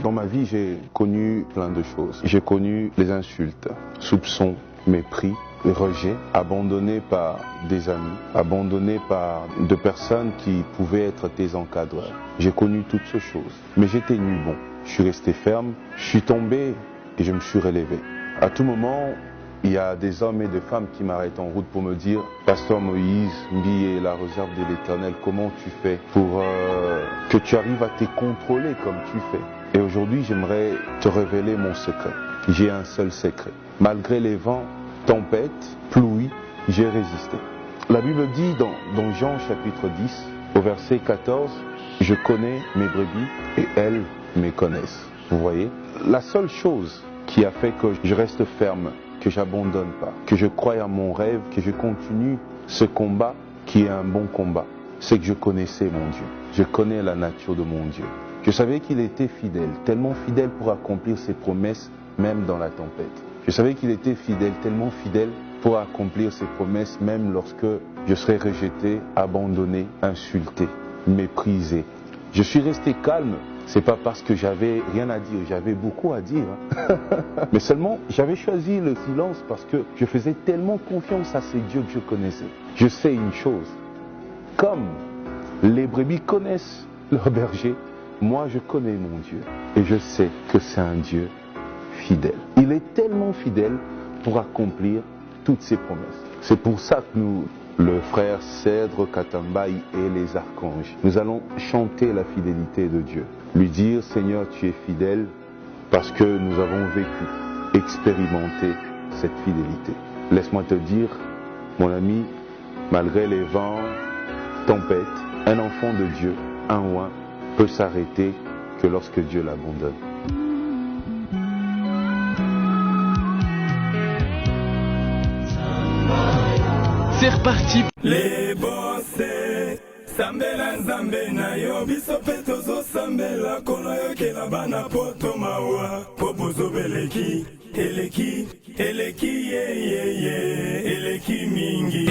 Dans ma vie, j'ai connu plein de choses. J'ai connu les insultes, soupçons, mépris, rejet, abandonné par des amis, abandonné par de personnes qui pouvaient être tes encadreurs. J'ai connu toutes ces choses. Mais j'ai tenu bon. Je suis resté ferme, je suis tombé et je me suis relevé. À tout moment, il y a des hommes et des femmes qui m'arrêtent en route pour me dire « Pasteur Moïse, Mbi est la réserve de l'Éternel, comment tu fais pour que tu arrives à te contrôler comme tu fais ?» Et aujourd'hui, j'aimerais te révéler mon secret. J'ai un seul secret. Malgré les vents, tempêtes, pluie, j'ai résisté. La Bible dit dans Jean chapitre 10, au verset 14, « Je connais mes brebis et elles me connaissent. » Vous voyez, la seule chose qui a fait que je reste ferme, que j'abandonne pas, que je croie à mon rêve, que je continue ce combat qui est un bon combat, c'est que je connaissais mon Dieu. Je connais la nature de mon Dieu. Je savais qu'il était fidèle, tellement fidèle pour accomplir ses promesses même dans la tempête. Je savais qu'il était fidèle, tellement fidèle pour accomplir ses promesses même lorsque je serais rejeté, abandonné, insulté, méprisé. Je suis resté calme. C'est pas parce que j'avais rien à dire, j'avais beaucoup à dire. Mais seulement, j'avais choisi le silence parce que je faisais tellement confiance à ces dieux que je connaissais. Je sais une chose, comme les brebis connaissent leur berger, moi je connais mon Dieu. Et je sais que c'est un Dieu fidèle. Il est tellement fidèle pour accomplir toutes ses promesses. C'est pour ça que nous, le frère Cèdre Katambaï et les archanges, nous allons chanter la fidélité de Dieu. Lui dire, Seigneur, tu es fidèle parce que nous avons vécu, expérimenté cette fidélité. Laisse-moi te dire, mon ami, malgré les vents, tempêtes, un enfant de Dieu, un oint, peut s'arrêter que lorsque Dieu l'abandonne. C'est reparti. Les bossés, sambela nzambe na yo biso pe tozo sambela kono yo kela bana poto mawa po bozo beleki eleki ye eleki mingi.